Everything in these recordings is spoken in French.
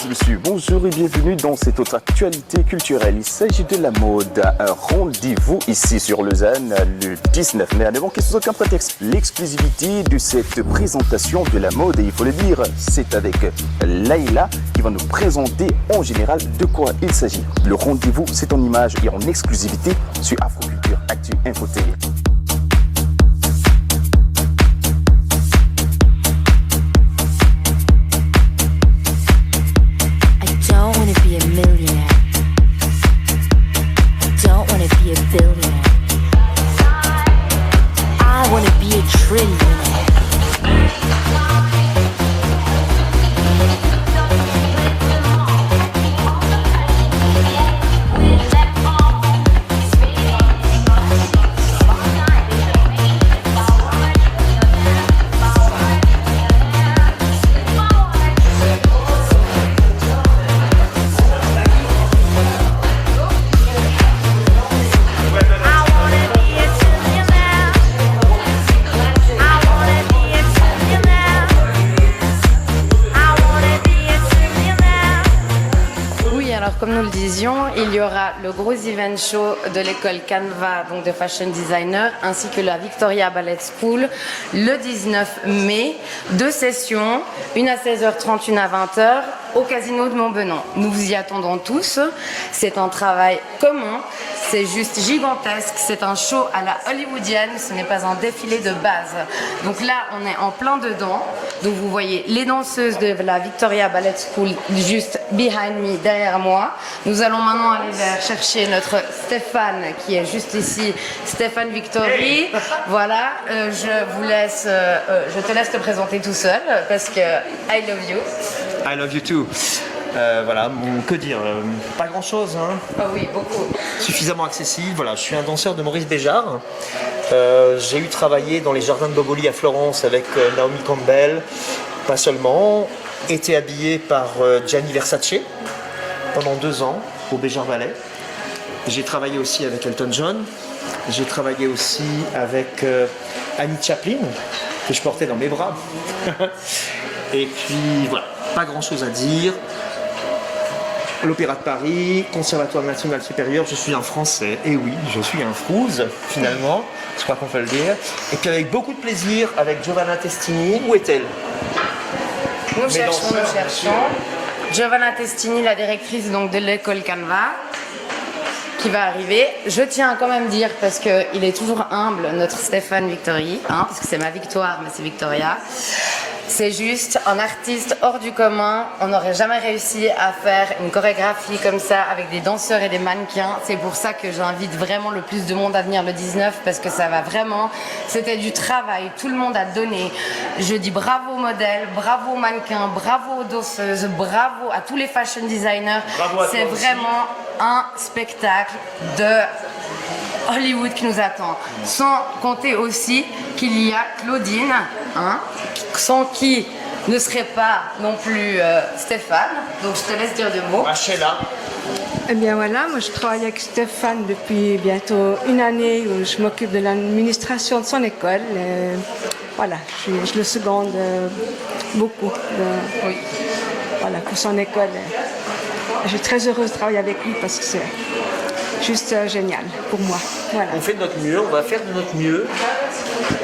messieurs, bonjour et bienvenue dans cette autre actualité culturelle. Il s'agit de la mode. Un rendez-vous ici sur Lausanne le 19 mai. Ne manquez sous aucun prétexte l'exclusivité de cette présentation de la mode. Et il faut le dire, c'est avec Laïla qui va nous présenter en général de quoi il s'agit. Le rendez-vous, c'est en images et en exclusivité sur Afroculture Actu Info TV. Comme nous le disions, il y aura le gros event show de l'école Canva, donc de fashion designer, ainsi que la Victoria Ballet School le 19 mai. 2 sessions, une à 16h30, une à 20h, au casino de Montbenon. Nous vous y attendons tous. C'est un travail commun. C'est juste gigantesque, c'est un show à la hollywoodienne, ce n'est pas un défilé de base. Donc là, on est en plein dedans. Donc vous voyez les danseuses de la Victoria Ballet School juste behind me, derrière moi. Nous allons maintenant aller chercher notre Stéphane qui est juste ici, Stéphane Victory. Voilà, je te laisse te présenter tout seul parce que I love you. I love you too. Voilà, que dire, pas grand chose, hein. Oh oui, beaucoup. Suffisamment accessible. Voilà, je suis un danseur de Maurice Béjart. J'ai eu travaillé dans les jardins de Boboli à Florence avec Naomi Campbell, pas seulement. Été habillé par Gianni Versace pendant 2 ans au Béjart Ballet. J'ai travaillé aussi avec Elton John. J'ai travaillé aussi avec Annie Chaplin que je portais dans mes bras. Et puis voilà, pas grand chose à dire. L'Opéra de Paris, Conservatoire National Supérieur, je suis un Français, et oui, je suis un frouze, finalement, je crois qu'on peut le dire. Et puis avec beaucoup de plaisir, avec Giovanna Testini, où est-elle? Nous cherchons. Giovanna Testini, la directrice donc, de l'école Canva, qui va arriver. Je tiens à quand même dire, parce qu'il est toujours humble, notre Stéphane Victory, hein, parce que c'est ma victoire, mais c'est Victoria. C'est juste un artiste hors du commun. On n'aurait jamais réussi à faire une chorégraphie comme ça avec des danseurs et des mannequins. C'est pour ça que j'invite vraiment le plus de monde à venir le 19 parce que ça va vraiment. C'était du travail. Tout le monde a donné. Je dis bravo aux modèles, bravo aux mannequins, bravo aux danseuses, bravo à tous les fashion designers. C'est vraiment un spectacle de Hollywood qui nous attend. Sans compter aussi qu'il y a Claudine, hein, sans qui ne serait pas non plus Stéphane. Donc je te laisse dire 2 mots. Sheila. Eh bien voilà, moi je travaille avec Stéphane depuis bientôt 1 année où je m'occupe de l'administration de son école. Voilà, je le seconde beaucoup Oui. voilà, pour son école. Je suis très heureuse de travailler avec lui parce que c'est juste génial pour moi. Voilà. On fait de notre mieux, on va faire de notre mieux.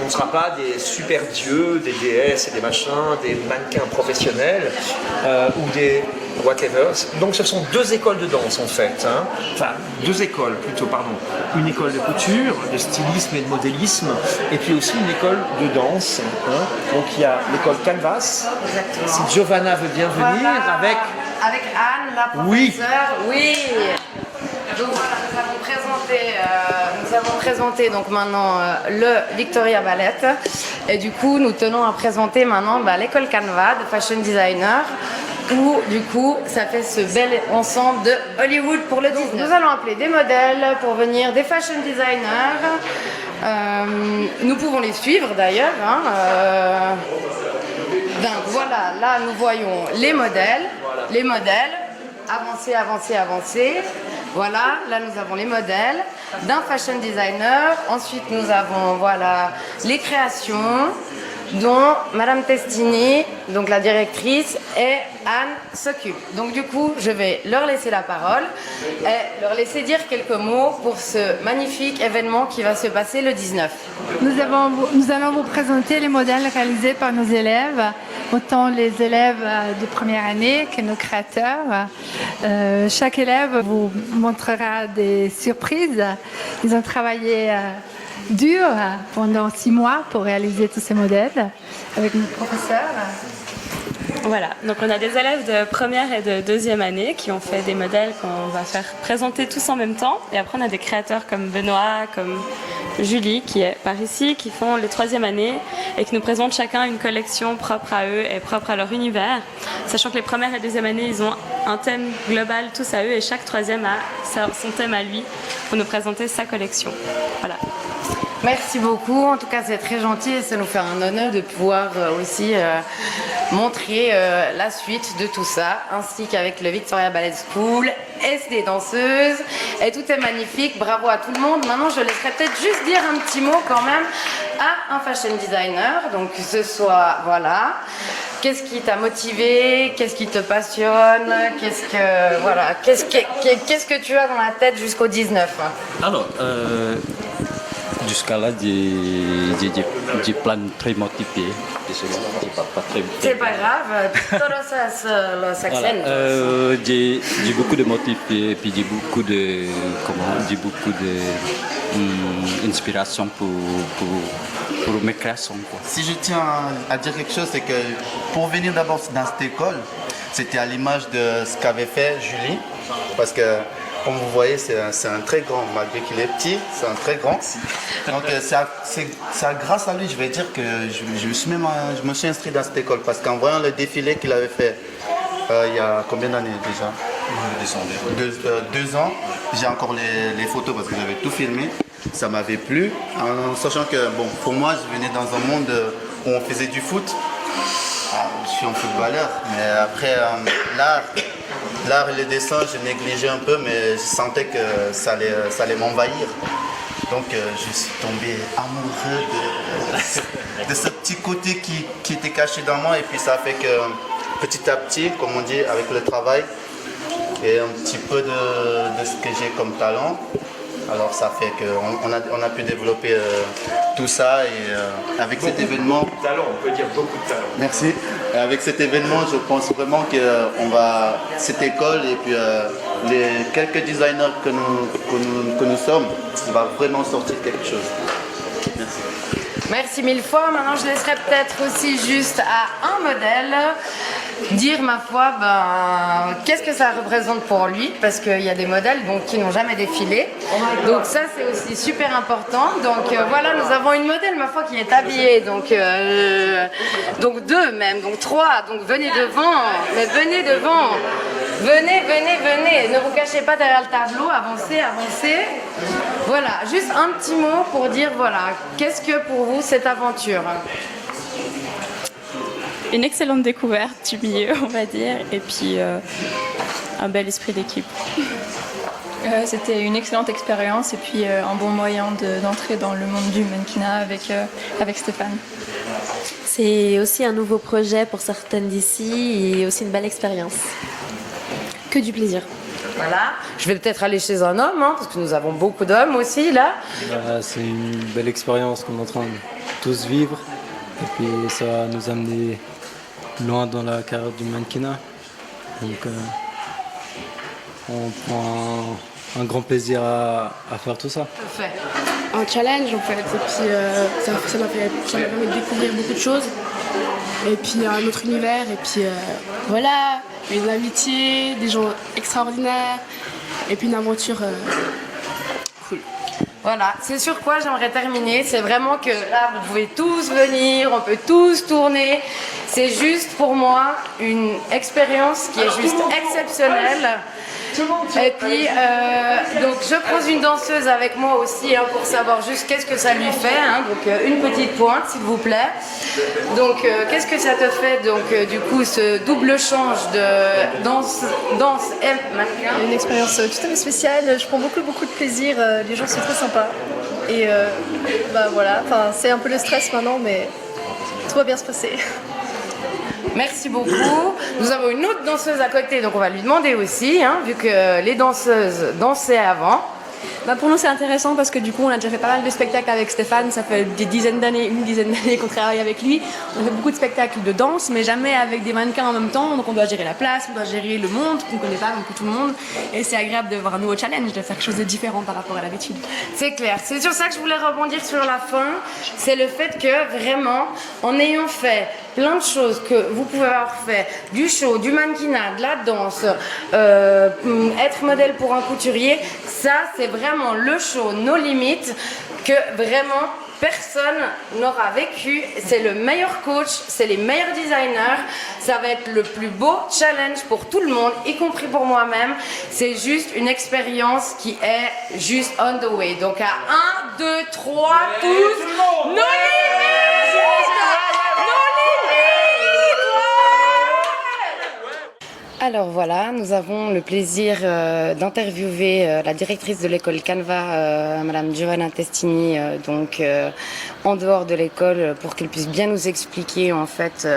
On ne sera pas des super dieux, des déesses et des machins, des mannequins professionnels ou des whatever. Donc ce sont 2 écoles de danse en fait. Hein. Enfin, 2 écoles plutôt, pardon. Une école de couture, de stylisme et de modélisme, et puis aussi une école de danse. Hein. Donc il y a l'école Canvas. Exactement. Si Giovanna veut bien venir Voilà. avec Anne, la professeure. Oui. Donc voilà, nous avons présenté donc maintenant le Victoria Ballet et du coup nous tenons à présenter maintenant l'école Canva de fashion designer où du coup ça fait ce bel ensemble de Hollywood pour le 19. Nous allons appeler des modèles pour venir, des fashion designers. Nous pouvons les suivre d'ailleurs. Hein, donc voilà, là nous voyons les modèles. Avancer. Voilà, là nous avons les modèles d'un fashion designer. Ensuite nous avons voilà les créations. dont Madame Testini, donc la directrice, et Anne s'occupent. Donc du coup, je vais leur laisser la parole et leur laisser dire quelques mots pour ce magnifique événement qui va se passer le 19. Nous allons vous présenter les modèles réalisés par nos élèves, autant les élèves de première année que nos créateurs. Chaque élève vous montrera des surprises. Ils ont travaillé dur pendant 6 mois pour réaliser tous ces modèles avec nos professeurs. Voilà, donc on a des élèves de première et de deuxième année qui ont fait des modèles qu'on va faire présenter tous en même temps. Et après on a des créateurs comme Benoît, comme Julie qui est par ici, qui font les troisième années et qui nous présentent chacun une collection propre à eux et propre à leur univers. Sachant que les premières et deuxième années, ils ont un thème global tous à eux et chaque troisième a son thème à lui pour nous présenter sa collection. Voilà. Merci beaucoup, en tout cas c'est très gentil et ça nous fait un honneur de pouvoir aussi montrer la suite de tout ça, ainsi qu'avec le Victoria Ballet School, SD danseuses, et tout est magnifique, bravo à tout le monde. Maintenant je laisserai peut-être juste dire un petit mot quand même à un fashion designer, donc que ce soit, voilà, qu'est-ce qui t'a motivé, qu'est-ce qui te passionne, qu'est-ce que tu as dans la tête jusqu'au 19? Alors, jusqu'à là, j'ai plein très motivé. Désolé, j'ai pas très. C'est pas grave, todos los acentos. Voilà, j'ai beaucoup de motifs et puis j'ai beaucoup de inspiration pour mes créations, quoi. Si je tiens à dire quelque chose, c'est que pour venir d'abord dans cette école, c'était à l'image de ce qu'avait fait Julie, parce que comme vous voyez, c'est un très grand, malgré qu'il est petit, c'est un très grand. Donc c'est grâce à lui, je vais dire que je me suis inscrit dans cette école, parce qu'en voyant le défilé qu'il avait fait il y a combien d'années déjà? 2 ans. J'ai encore les photos parce que j'avais tout filmé. Ça m'avait plu, en sachant que bon, pour moi, je venais dans un monde où on faisait du foot. Je suis un footballeur, mais après l'art et le dessin, je négligeais un peu, mais je sentais que ça allait m'envahir. Donc je suis tombé amoureux de ce petit côté qui était caché dans moi, et puis ça a fait que petit à petit, comme on dit, avec le travail et un petit peu de ce que j'ai comme talent, alors ça fait qu'on a pu développer tout ça, et avec cet événement... Beaucoup de talent, on peut dire beaucoup de talent. Merci. Et avec cet événement, je pense vraiment que cette école et puis les quelques designers que nous sommes, on va vraiment sortir quelque chose. Merci. Merci mille fois. Maintenant, je laisserai peut-être aussi juste à un modèle dire, ma foi, qu'est-ce que ça représente pour lui, parce qu'il y a des modèles donc, qui n'ont jamais défilé. Donc ça, c'est aussi super important. Donc voilà, nous avons une modèle, ma foi, qui est habillée. Donc 2 même, donc 3. Donc venez devant, mais venez devant. Venez. Ne vous cachez pas derrière le tableau. Avancez. Voilà, juste un petit mot pour dire, voilà, qu'est-ce que pour vous cette aventure? Une excellente découverte du milieu, on va dire, et puis un bel esprit d'équipe. C'était une excellente expérience et puis un bon moyen d'entrer dans le monde du mannequinat avec Stéphane. C'est aussi un nouveau projet pour certaines d'ici et aussi une belle expérience. Que du plaisir. Voilà, je vais peut-être aller chez un homme, parce que nous avons beaucoup d'hommes aussi là. C'est une belle expérience qu'on est en train de tous vivre, et puis ça va nous amener loin dans la carrière du mannequinat. Donc on prend un grand plaisir à faire tout ça. Parfait. Un challenge en fait, et puis ça m'a permis de découvrir beaucoup de choses, et puis un autre univers, et puis voilà, une amitié, des gens extraordinaires, et puis une aventure cool. Voilà, c'est sur quoi j'aimerais terminer, c'est vraiment que là vous pouvez tous venir, on peut tous tourner, c'est juste pour moi une expérience qui est juste exceptionnelle. Et puis, donc je prends une danseuse avec moi aussi pour savoir juste qu'est-ce que ça lui fait. Donc une petite pointe, s'il vous plaît. Donc qu'est-ce que ça te fait, donc du coup, ce double change de danse et mannequin? Une expérience tout à fait spéciale. Je prends beaucoup de plaisir. Les gens sont très sympas. Et voilà, c'est un peu le stress maintenant, mais tout va bien se passer. Merci beaucoup. Nous avons une autre danseuse à côté, donc on va lui demander aussi, hein, vu que les danseuses dansaient avant. Pour nous c'est intéressant parce que du coup on a déjà fait pas mal de spectacles avec Stéphane, ça fait une dizaine d'années qu'on travaille avec lui. On fait beaucoup de spectacles de danse mais jamais avec des mannequins en même temps, donc on doit gérer la place, on doit gérer le monde qu'on ne connaît pas, donc tout le monde. Et c'est agréable de voir un nouveau challenge, de faire quelque chose de différent par rapport à l'habitude. C'est clair, c'est sur ça que je voulais rebondir sur la fin, c'est le fait que vraiment en ayant fait plein de choses que vous pouvez avoir fait, du show, du mannequinat, de la danse, être modèle pour un couturier, ça c'est vraiment le show No Limit que vraiment personne n'aura vécu. C'est le meilleur coach, c'est les meilleurs designers, ça va être le plus beau challenge pour tout le monde, y compris pour moi-même. C'est juste une expérience qui est juste on the way. Donc à 1, 2, 3, tous, No Limit! Alors voilà, nous avons le plaisir d'interviewer la directrice de l'école Canva, Madame Giovanna Testini, en dehors de l'école, pour qu'elle puisse bien nous expliquer en fait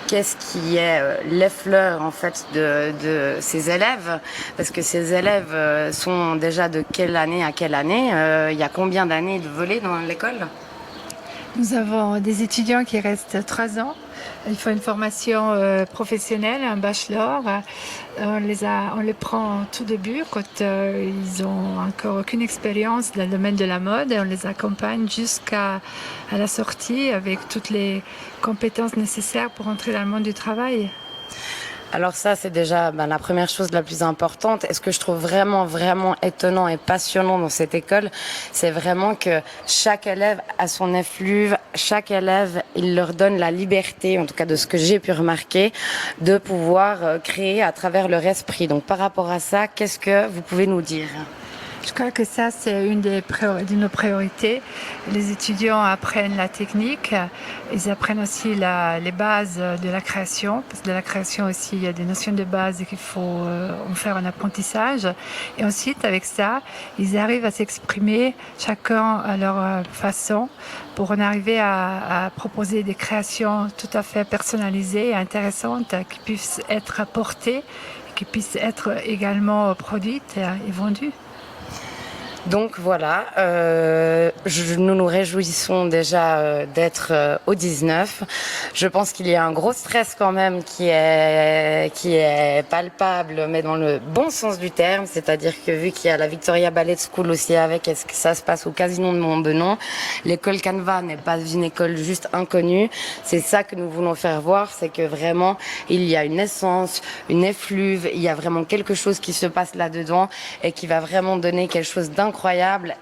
qu'est-ce qui est les fleurs en fait de ces élèves, parce que ces élèves sont déjà de quelle année à quelle année, il y a combien d'années de volée dans l'école? Nous avons des étudiants qui restent 3 ans. Ils font une formation professionnelle, un bachelor. On les prend tout début quand ils n'ont encore aucune expérience dans le domaine de la mode et on les accompagne jusqu'à la sortie avec toutes les compétences nécessaires pour entrer dans le monde du travail. Alors ça, c'est déjà la première chose la plus importante. Et ce que je trouve vraiment, vraiment étonnant et passionnant dans cette école, c'est vraiment que chaque élève a son effluve, chaque élève, il leur donne la liberté, en tout cas de ce que j'ai pu remarquer, de pouvoir créer à travers leur esprit. Donc par rapport à ça, qu'est-ce que vous pouvez nous dire ? Je crois que ça, c'est une de nos priorités. Les étudiants apprennent la technique, ils apprennent aussi les bases de la création, parce que de la création aussi, il y a des notions de base qu'il faut en faire un apprentissage. Et ensuite, avec ça, ils arrivent à s'exprimer chacun à leur façon pour en arriver à proposer des créations tout à fait personnalisées et intéressantes qui puissent être apportées, qui puissent être également produites et vendues. Donc voilà, nous nous réjouissons déjà d'être au 19. Je pense qu'il y a un gros stress quand même qui est palpable, mais dans le bon sens du terme. C'est-à-dire que vu qu'il y a la Victoria Ballet School aussi avec, est-ce que ça se passe au Casino de Montbenon, l'école Canva n'est pas une école juste inconnue. C'est ça que nous voulons faire voir, c'est que vraiment il y a une essence, une effluve, il y a vraiment quelque chose qui se passe là-dedans et qui va vraiment donner quelque chose d'incroyable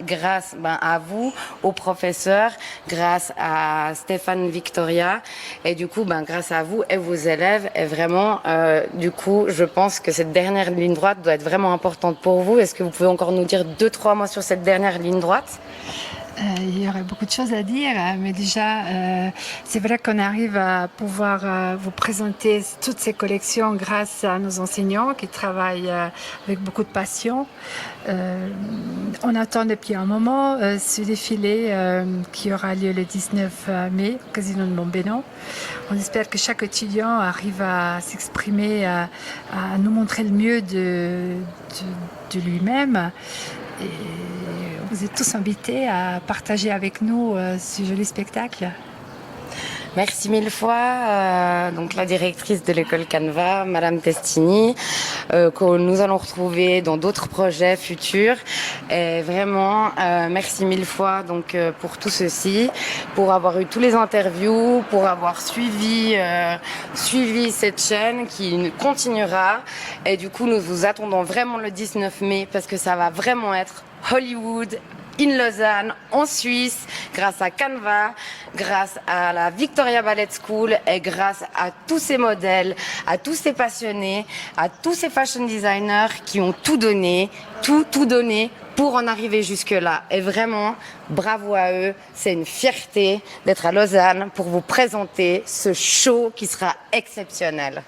grâce à vous, aux professeurs, grâce à Stéphane Victoria et du coup grâce à vous et vos élèves. Et vraiment, du coup, je pense que cette dernière ligne droite doit être vraiment importante pour vous. Est-ce que vous pouvez encore nous dire 2-3 mots sur cette dernière ligne droite ? Il y aurait beaucoup de choses à dire, mais déjà, c'est vrai qu'on arrive à pouvoir vous présenter toutes ces collections grâce à nos enseignants qui travaillent avec beaucoup de passion. On attend depuis un moment ce défilé qui aura lieu le 19 mai au Casino de Montbenon. On espère que chaque étudiant arrive à s'exprimer, à nous montrer le mieux de lui-même. Et vous êtes tous invités à partager avec nous ce joli spectacle. Merci mille fois. Donc la directrice de l'école Canva, Madame Testini, que nous allons retrouver dans d'autres projets futurs. Et vraiment, merci mille fois pour tout ceci, pour avoir eu tous les interviews, pour avoir suivi cette chaîne qui continuera. Et du coup, nous vous attendons vraiment le 19 mai parce que ça va vraiment être Hollywood in Lausanne, en Suisse, grâce à Canva, grâce à la Victoria Ballet School et grâce à tous ces modèles, à tous ces passionnés, à tous ces fashion designers qui ont tout donné pour en arriver jusque-là. Et vraiment, bravo à eux. C'est une fierté d'être à Lausanne pour vous présenter ce show qui sera exceptionnel.